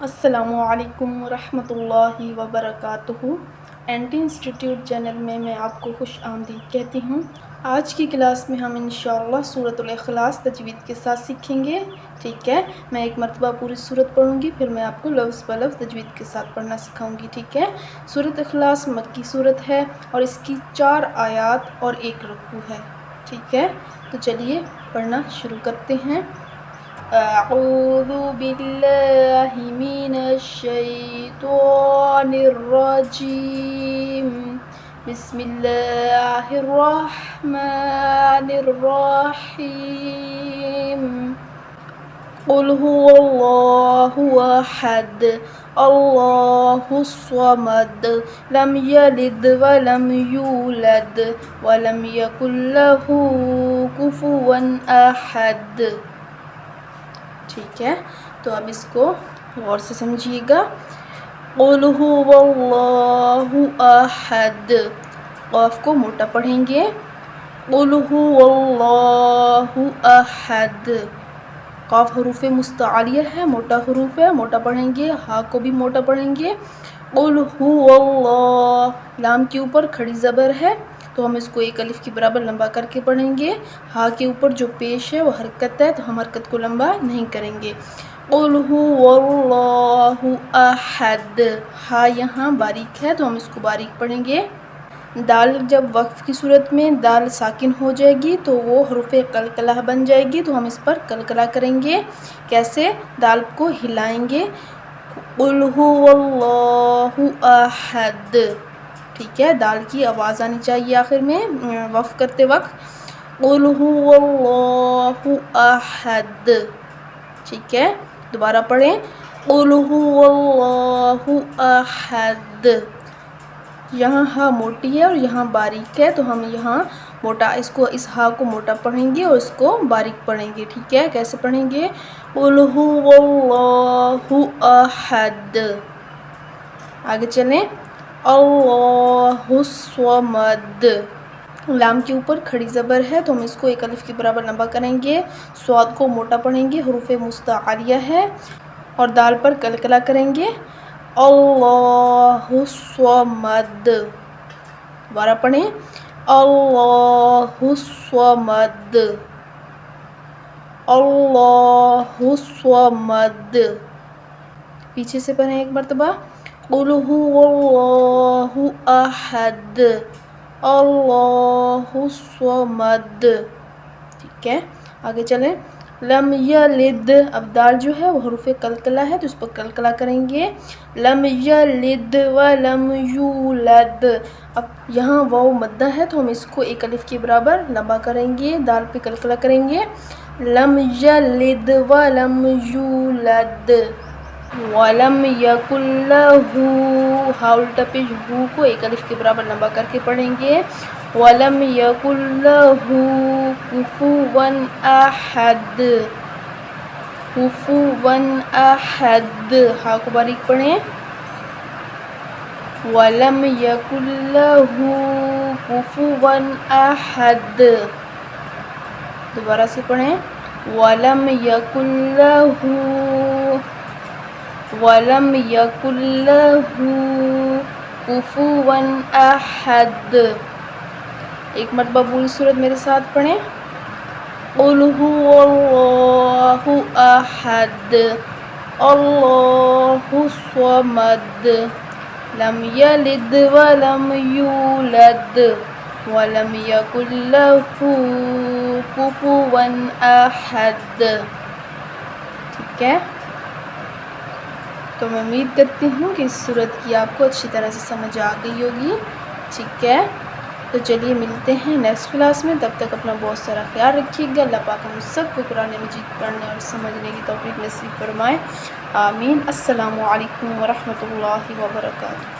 السلام علیکم ورحمۃ اللہ وبرکاتہ۔ اینٹی انسٹیٹیوٹ چینل میں آپ کو خوش آمدید کہتی ہوں۔ آج کی کلاس میں ہم انشاءاللہ سورۃ الاخلاص تجوید کے ساتھ سیکھیں گے، ٹھیک ہے۔ میں ایک مرتبہ پوری سورت پڑھوں گی، پھر میں آپ کو لفظ بہ لفظ تجوید کے ساتھ پڑھنا سکھاؤں گی، ٹھیک ہے۔ سورۃ اخلاص مکی سورت ہے اور اس کی 4 آیات اور 1 رکوع ہے، ٹھیک ہے۔ تو چلیے پڑھنا شروع کرتے ہیں۔ اعوذ باللہ من الشیطان الرجیم، بسم اللہ الرحمن الرحیم۔ قل هو اللہ احد اللہ الصمد لم یلد ولم یولد ولم یکن لہ کفوا احد، ٹھیک ہے۔ تو اب اس کو غور سے سمجھیے گا۔ قل هو اللہ احد، قاف کو موٹا پڑھیں گے۔ قل هو اللہ احد، قاف حروف مستعلیہ ہے، موٹا حروف ہے، موٹا پڑھیں گے۔ ہا کو بھی موٹا پڑھیں گے۔ قل هو اللہ، لام کے اوپر کھڑی زبر ہے تو ہم اس کو ایک الف کے برابر لمبا کر کے پڑھیں گے۔ ہا کے اوپر جو پیش ہے وہ حرکت ہے تو ہم حرکت کو لمبا نہیں کریں گے۔ قل هو اللہ احد، ہا یہاں باریک ہے تو ہم اس کو باریک پڑھیں گے۔ دال جب وقف کی صورت میں دال ساکن ہو جائے گی تو وہ حروف قلقلہ بن جائے گی تو ہم اس پر قلقلہ کریں گے۔ کیسے؟ دال کو ہلائیں گے۔ قل هو اللہ احد، ٹھیک ہے۔ دال کی آواز آنی چاہیے آخر میں وقف کرتے وقت۔ قل هو اللہ احد، ٹھیک ہے۔ دوبارہ پڑھیں۔ قل هو اللہ احد، یہاں ہا موٹی ہے اور یہاں باریک ہے تو ہم یہاں موٹا اس ہا کو موٹا پڑھیں گے اور اس کو باریک پڑھیں گے، ٹھیک ہے۔ کیسے پڑھیں گے؟ قل هو اللہ احد، آگے چلیں۔ اللہ الصمد، لام کے اوپر کھڑی زبر ہے تو ہم اس کو ایک الف کے برابر لمبا کریں گے۔ صاد کو موٹا پڑھیں گے، حروف مستعلیہ ہے اور دال پر قلقلہ کریں گے۔ اللہ الصمد، دوبارہ پڑھیں۔ اللہ الصمد، اللہ الصمد، پیچھے سے پڑھیں ایک مرتبہ۔ قل هو اللہ احد اللہ الصمد، ٹھیک ہے۔ آگے چلیں۔ لم یلد، اب دال جو ہے وہ حروف قلقلہ ہے تو اس پر قلقلہ کریں گے۔ لم یلد ولم یولد، اب یہاں واو مدہ ہے تو ہم اس کو ایک الف کے برابر لمبا کریں گے، دال پہ قلقلہ کریں گے۔ لم یلد ولم یولد ولم یکن لہ، ہا الٹا پیش ہو کو ایک الف کے برابر لمبا کر کے پڑھیں گے۔ ولم یکن لہ کفوا احد، کفوا احد، ہا کو باریک پڑھیں۔ ولم یکن لہ کفوا احد، دوبارہ سے پڑھیں۔ ولم یکن لہ، ولم یکن لہ کفوا احد، ایک مرتبہ پوری صورت میرے ساتھ پڑھیں۔ قل هو اللہ احد اللہ الصمد لم یلد ولم یولد ولم یکن لہ کفوا احد، ٹھیک ہے۔ تو میں امید کرتی ہوں کہ اس صورت کی آپ کو اچھی طرح سے سمجھ آ گئی ہوگی، ٹھیک ہے۔ تو چلیے ملتے ہیں نیکسٹ کلاس میں، تب تک اپنا بہت سارا خیال رکھیے گا۔ اللہ پاک ہم سب کو قرآن مجید پڑھنے اور سمجھنے کی توفیق نصیب فرمائے، آمین۔ السلام علیکم ورحمۃ اللہ وبرکاتہ۔